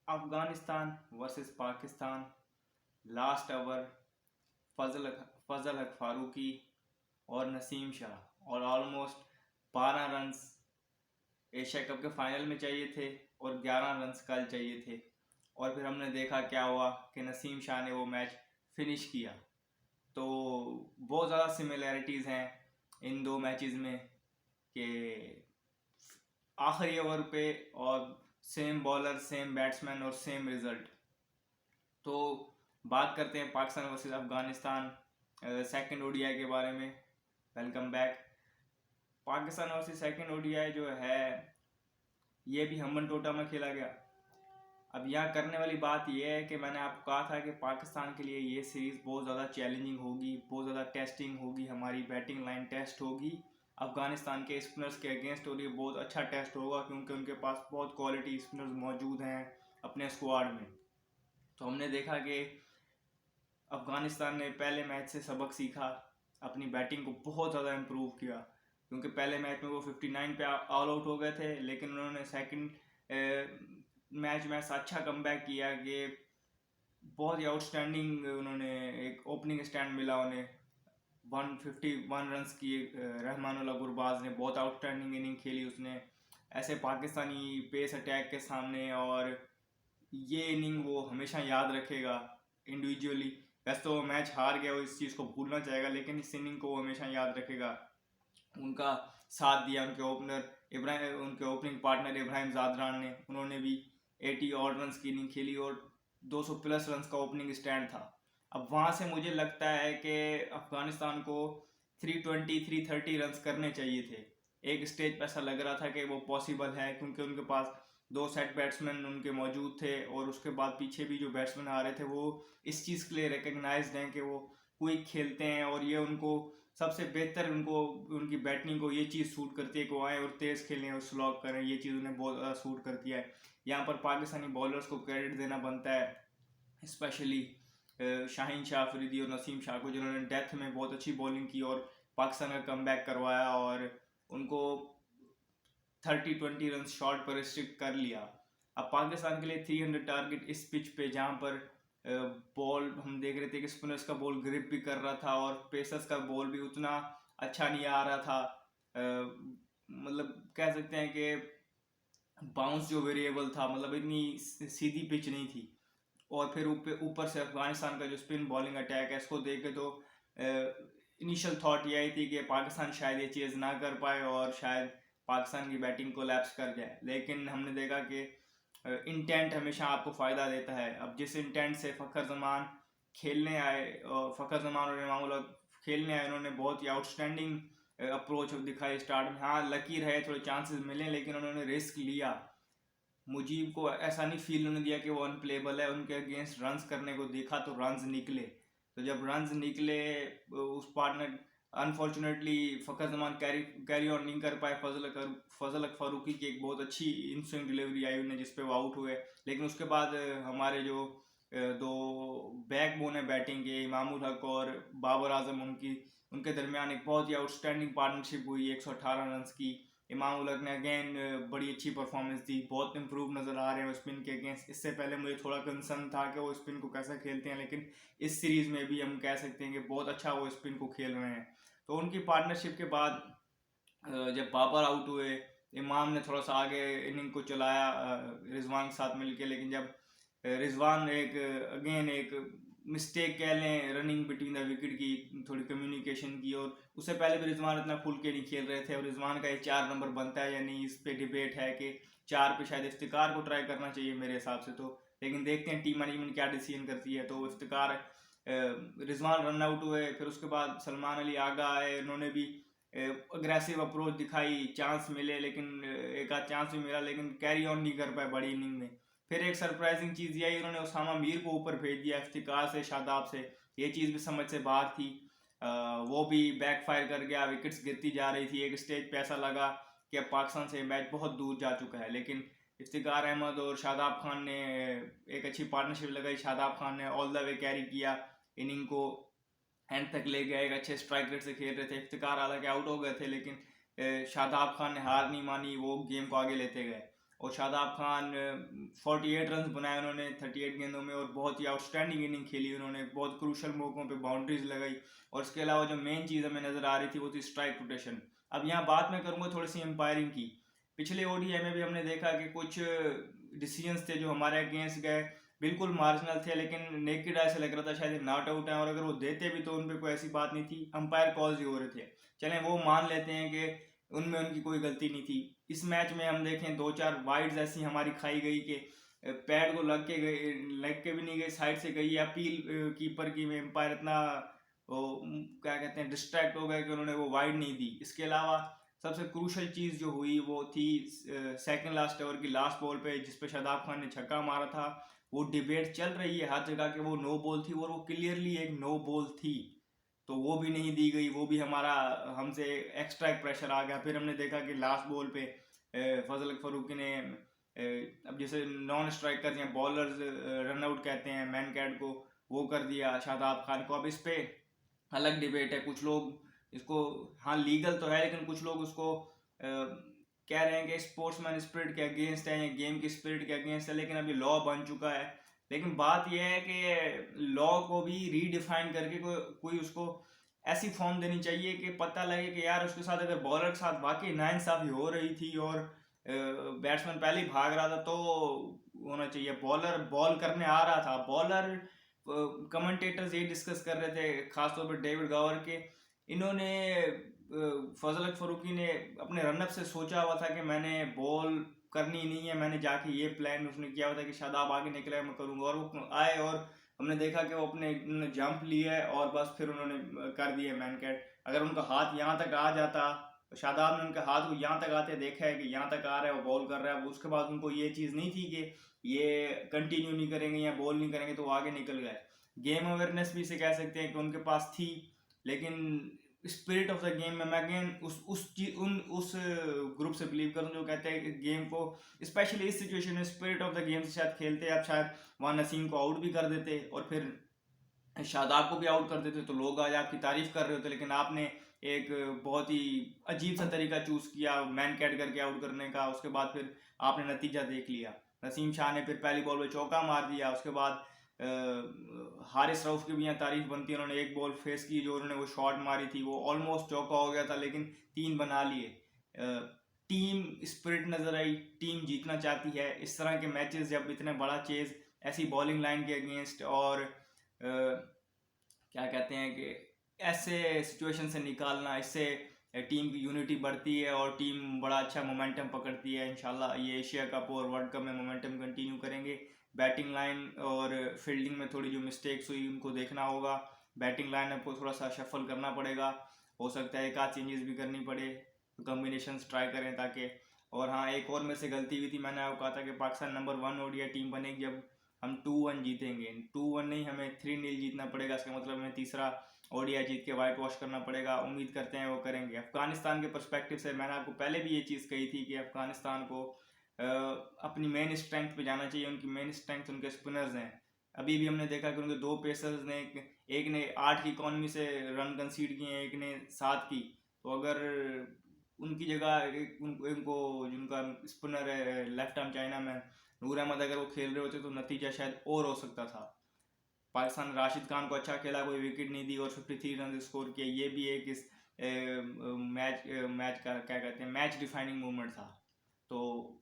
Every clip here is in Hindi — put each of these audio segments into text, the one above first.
Afghanistan versus Pakistan. Last over Fazal Haq Farooqi और नसीम शाह और ऑलमोस्ट 12 रन्स एशिया कप के फाइनल में चाहिए थे और 11 रन्स कल चाहिए थे। और फिर हमने देखा क्या हुआ कि नसीम शाह ने वो मैच फिनिश किया। तो बहुत ज़्यादा सिमिलैरिटीज़ हैं इन दो मैचेस में कि आखिरी ओवर पे और सेम बॉलर, सेम बैट्समैन और सेम रिजल्ट। तो बात करते हैं Pakistan versus Afghanistan second ODI के बारे में। Welcome back. Pakistan versus second ODI जो है ये भी हमन टोटा में खेला गया। अब यहाँ करने वाली बात यह है कि मैंने आपको कहा था कि पाकिस्तान के लिए ये सीरीज़ बहुत ज़्यादा चैलेंजिंग होगी, बहुत ज़्यादा टेस्टिंग होगी, हमारी बैटिंग लाइन टेस्ट होगी। अफगानिस्तान के स्पिनर्स के अगेंस्ट और ये बहुत अच्छा टेस्ट होगा क्योंकि उनके पास बहुत क्वालिटी स्पिनर्स मौजूद हैं अपने स्क्वाड में। तो हमने देखा कि अफगानिस्तान ने पहले मैच से सबक सीखा, अपनी बैटिंग को बहुत ज़्यादा इम्प्रूव किया क्योंकि पहले मैच में वो 59 पे ऑल आउट हो गए थे, लेकिन उन्होंने सेकंड मैच में ऐसा अच्छा कमबैक किया कि बहुत ही आउटस्टैंडिंग उन्होंने एक ओपनिंग स्टैंड मिला उन्हें। 151 रन्स की रहमानुल्लाह गुरबाज ने बहुत आउटस्टैंडिंग इनिंग खेली उसने ऐसे पाकिस्तानी पेस अटैक के सामने। और ये इनिंग वो हमेशा याद रखेगा इंडिविजुअली। वैसे तो मैच हार गया, वो इस चीज़ को भूलना चाहेगा, लेकिन इस इनिंग को वो हमेशा याद रखेगा। उनका साथ दिया उनके उनके ओपनिंग पार्टनर इब्राहिम ज़ादरान ने। उन्होंने भी 80 और रन्स की इनिंग खेली और 200 प्लस रन्स का ओपनिंग स्टैंड था। अब वहाँ से मुझे लगता है कि अफगानिस्तान को 320 330 रन्स करने चाहिए थे। एक स्टेज पर ऐसा लग रहा था कि वो पॉसिबल है क्योंकि उनके पास 2 सेट बैट्समैन उनके मौजूद थे और उसके बाद पीछे भी जो बैट्समैन आ रहे थे वो इस चीज़ के लिए रिकग्नाइज्ड हैं कि वो क्विक खेलते हैं और ये उनको सबसे बेहतर उनकी बैटिंग को ये चीज़ सूट करती है कि वो आए और तेज़ खेलें और स्लॉग करें। ये चीज़ उन्हें बहुत ज़्यादा सूट करती है। यहाँ पर पाकिस्तानी बॉलर्स को क्रेडिट देना बनता है, स्पेशली शाहीन शाह अफरीदी और नसीम शाह को, जिन्होंने डेथ में बहुत अच्छी बॉलिंग की और पाकिस्तान का कमबैक करवाया और उनको 30-20 रन शॉट पर रिस्ट्रिक्ट कर लिया। अब पाकिस्तान के लिए 300 टारगेट इस पिच पे जहाँ पर बॉल हम देख रहे थे कि स्पिनर्स का बॉल ग्रिप भी कर रहा था और पेसर्स का बॉल भी उतना अच्छा नहीं आ रहा था। मतलब कह सकते हैं कि बाउंस जो वेरिएबल था, मतलब इतनी सीधी पिच नहीं थी। और फिर ऊपर से अफगानिस्तान का जो स्पिन बॉलिंग अटैक है, इसको देख के तो इनिशियल थॉट ये आई थी कि पाकिस्तान शायद ये चीज़ ना कर पाए और शायद पाकिस्तान की बैटिंग कोलैप्स कर जाए। लेकिन हमने देखा कि इंटेंट हमेशा आपको फ़ायदा देता है। अब जिस इंटेंट से फ़खर जमान खेलने आए, फ़खर जमान और इमामुल हक खेलने आए, उन्होंने बहुत ही आउटस्टैंडिंग अप्रोच दिखाई स्टार्ट में। हाँ, लकी रहे, थोड़े चांसेस मिले, लेकिन उन्होंने रिस्क लिया। मुजीब को ऐसा नहीं फील होने दिया कि वो अनप्लेबल है। उनके अगेंस्ट रन्स करने को देखा तो रन्स निकले। तो जब रन्स निकले उस partner unfortunately Fakhar Zaman carry on नहीं कर पाए। फजल हक फारूकी की एक बहुत अच्छी इन स्विंग डिलीवरी आई उन्हें जिसपे वो आउट हुए। लेकिन उसके बाद हमारे जो दो बैकबोन है बैटिंग के, इमामुल हक और बाबर आजम, उनके दरमियान एक बहुत ही आउटस्टैंडिंग पार्टनरशिप हुई 118 रन की। इमामुल हक ने अगेन बड़ी अच्छी परफॉर्मेंस दी, बहुत इंप्रूव नज़र आ रहे हैं स्पिन के अगेंस्ट। इससे पहले मुझे थोड़ा कंसर्न था कि वो स्पिन को कैसे खेलते हैं, लेकिन इस सीरीज़ में भी हम कह सकते हैं कि बहुत अच्छा वो स्पिन को खेल रहे हैं। तो उनकी पार्टनरशिप के बाद जब बाबर आउट हुए, इमाम ने थोड़ा सा आगे इनिंग को चलाया रिजवान के साथ मिलके। लेकिन जब रिजवान एक मिस्टेक कह लें रनिंग बिटवीन द विकेट की, थोड़ी कम्युनिकेशन की, और उससे पहले भी रिजवान इतना खुल के नहीं खेल रहे थे। और रिजवान का ये 4 नंबर बनता है या नहीं, इस पे डिबेट है कि 4 पे शायद इफ्तिकार को ट्राई करना चाहिए मेरे हिसाब से। तो लेकिन देखते हैं टीम मैनेजमेंट क्या डिसीजन करती है। तो इफ्तिकार रिजवान रन आउट हुए, फिर उसके बाद सलमान अली आगा आए, उन्होंने भी अग्रेसिव अप्रोच दिखाई, चांस मिले, लेकिन एक आध चांस भी मिला, लेकिन कैरी ऑन नहीं कर पाए बड़ी इनिंग में। फिर एक सरप्राइजिंग चीज़ ये आई, उन्होंने उसामा मीर को ऊपर भेज दिया इफ्तिकार से, शादाब से। ये चीज़ भी समझ से बाहर थी। वो भी बैकफायर कर गया, विकेट्स गिरती जा रही थी। एक स्टेज पे ऐसा लगा कि अब पाकिस्तान से मैच बहुत दूर जा चुका है। लेकिन इफ्तिकार अहमद और शादाब खान ने एक अच्छी पार्टनरशिप लगाई। शादाब खान ने ऑल द वे कैरी किया, इनिंग को एंड तक ले गया। एक अच्छे स्ट्राइक रेट से खेल रहे थे। इफ्तिकार हालांकि आउट हो गए थे, लेकिन शादाब खान ने हार नहीं मानी, वो गेम को आगे लेते गए। और शादाब खान 48 रन बनाए उन्होंने 38 गेंदों में, और बहुत ही आउटस्टैंडिंग इनिंग खेली उन्होंने, बहुत क्रूशल मौकों पे बाउंड्रीज लगाई। और इसके अलावा जो मेन चीज़ हमें नज़र आ रही थी वो थी स्ट्राइक रोटेशन। अब यहाँ बात मैं करूँगा थोड़ी सी एम्पायरिंग की। पिछले ओडीआई में भी हमने देखा कि कुछ डिसीजंस थे जो हमारे अगेंस्ट गए, बिल्कुल मार्जिनल थे, लेकिन नेकेड आई से लग रहा था शायद नॉट आउट है, और अगर वो देते भी तो उन पर कोई ऐसी बात नहीं थी, अंपायर कॉल्स ही हो रहे थे। चलें वो मान लेते हैं कि उनमें उनकी कोई गलती नहीं थी। इस मैच में हम देखें 2-4 वाइड्स ऐसी हमारी खाई गई कि पैड को लग के भी नहीं गई, साइड से गई, अपील कीपर की में एम्पायर इतना वो क्या कहते हैं डिस्ट्रैक्ट हो गए कि उन्होंने वो वाइड नहीं दी। इसके अलावा सबसे क्रूशल चीज़ जो हुई वो थी सेकंड लास्ट ओवर की लास्ट बॉल पे जिस पे शादाब खान ने छक्का मारा था। वो डिबेट चल रही है हर जगह कि वो नो बॉल थी, और वो क्लियरली एक नो बॉल थी, तो वो भी नहीं दी गई। वो भी हमारा हमसे एक्स्ट्रा एक प्रेशर आ गया। फिर हमने देखा कि लास्ट बॉल पे फजल फरूकी ने अब जैसे नॉन स्ट्राइकर या बॉलर्स रन आउट कहते हैं मैन कैट को, वो कर दिया शादाब खान को। अब इस पे अलग डिबेट है, कुछ लोग इसको हाँ लीगल तो है, लेकिन कुछ लोग उसको कह रहे हैं कि स्पोर्ट्समैन स्पिरिट के अगेंस्ट है या गेम की स्पिरिट के अगेंस्ट है, लेकिन अभी लॉ बन चुका है। लेकिन बात यह है कि लॉ को भी रीडिफाइन करके कोई उसको ऐसी फॉर्म देनी चाहिए कि पता लगे कि यार उसके साथ अगर बॉलर के साथ वाकई नाइंसाफी हो रही थी और बैट्समैन पहले ही भाग रहा था तो होना चाहिए। बॉलर बॉल करने आ रहा था, बॉलर कमेंटेटर्स ये डिस्कस कर रहे थे खासतौर पर डेविड गावर के, इन्होंने फजल फरूकी ने अपने रनअप से सोचा हुआ था कि मैंने बॉल करनी नहीं है, मैंने जाके ये प्लान उसने किया हुआ था कि शादाब आगे निकले मैं करूँगा, और वो आए और हमने देखा कि वो अपने जंप लिया है और बस फिर उन्होंने कर दिया मैन कैट। अगर उनका हाथ यहाँ तक आ जाता, शादाब ने उनके हाथ को यहाँ तक आते देखा है कि यहाँ तक आ रहा है, वो बॉल कर रहा है, उसके बाद उनको ये चीज़ नहीं थी कि ये कंटिन्यू नहीं करेंगे या बॉल नहीं करेंगे, तो वो आगे निकल गए। गेम अवेयरनेस भी इसे कह सकते हैं कि उनके पास थी, लेकिन स्पिरिट ऑफ द गेम में मैं अगेन उस ग्रुप से बिलीव करूँ जो कहते हैं कि गेम को स्पेशली इस सिचुएशन में स्पिरिट ऑफ द गेम से शायद खेलते, आप शायद वहाँ नसीम को आउट भी कर देते और फिर शादाब को भी आउट कर देते, तो लोग आज आपकी तारीफ कर रहे होते, लेकिन आपने एक बहुत ही अजीब सा तरीका चूज किया मैन कैट करके आउट करने का। उसके बाद फिर आपने नतीजा देख लिया, नसीम शाह ने फिर पहली बॉल पे चौका मार दिया। उसके बाद हारिस रऊफ की भी यहाँ तारीफ बनती है, उन्होंने एक बॉल फेस की जो उन्होंने वो शॉट मारी थी, वो ऑलमोस्ट चौका हो गया था, लेकिन 3 बना लिए। टीम स्पिरिट नजर आई, टीम जीतना चाहती है। इस तरह के मैचेस जब इतना बड़ा चेज ऐसी बॉलिंग लाइन के अगेंस्ट और क्या कहते हैं कि ऐसे सिचुएशन से निकालना, इससे टीम की यूनिटी बढ़ती है और टीम बड़ा अच्छा मोमेंटम पकड़ती है। इंशाल्लाह ये एशिया कप और वर्ल्ड कप में मोमेंटम कंटिन्यू करेंगे। बैटिंग लाइन और फील्डिंग में थोड़ी जो मिस्टेक्स हुई उनको देखना होगा, बैटिंग लाइन को थोड़ा सा शफल करना पड़ेगा, हो सकता है एक आध चेंजेस भी करनी पड़े, कॉम्बिनेशंस ट्राई करें ताकि। और हाँ, एक और मेरे से गलती हुई थी, मैंने आपको कहा था कि पाकिस्तान नंबर 1 ओडीआई टीम बनेगी जब हम 2-1 जीतेंगे। 2-1 नहीं, हमें 3-0 जीतना पड़ेगा, इसका मतलब हमें तीसरा ओडीआई जीत के वाइट वॉश करना पड़ेगा। उम्मीद करते हैं वो करेंगे। अफगानिस्तान के पर्सपेक्टिव से मैंने आपको पहले भी ये चीज़ कही थी कि अफगानिस्तान को अपनी मेन स्ट्रेंथ पे जाना चाहिए। उनकी मेन स्ट्रेंथ उनके स्पिनर्स हैं। अभी भी हमने देखा कि उनके 2 पेसर्स ने, एक ने 8 की इकॉनमी से रन कंसीड किए हैं, एक ने 7 की, तो अगर उनकी जगह उनको जिनका स्पिनर है लेफ्ट आर्म चाइना में नूर अहमद, अगर वो खेल रहे होते तो नतीजा शायद और हो सकता था। पाकिस्तान राशिद खान को अच्छा खेला, कोई विकेट नहीं दी और 53 रन स्कोर किया, ये भी एक इस मैच का क्या कहते हैं मैच डिफाइनिंग मोमेंट था। तो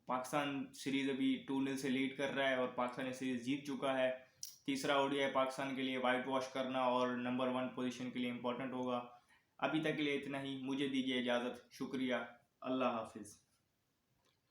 पाकिस्तान सीरीज अभी 2-0 से लीड कर रहा है और पाकिस्तान ये सीरीज जीत चुका है। तीसरा ओडीआई पाकिस्तान के लिए वाइट वॉश करना और नंबर 1 पोजीशन के लिए इम्पोर्टेंट होगा। अभी तक के लिए इतना ही, मुझे दीजिए इजाज़त, शुक्रिया, अल्लाह हाफिज़।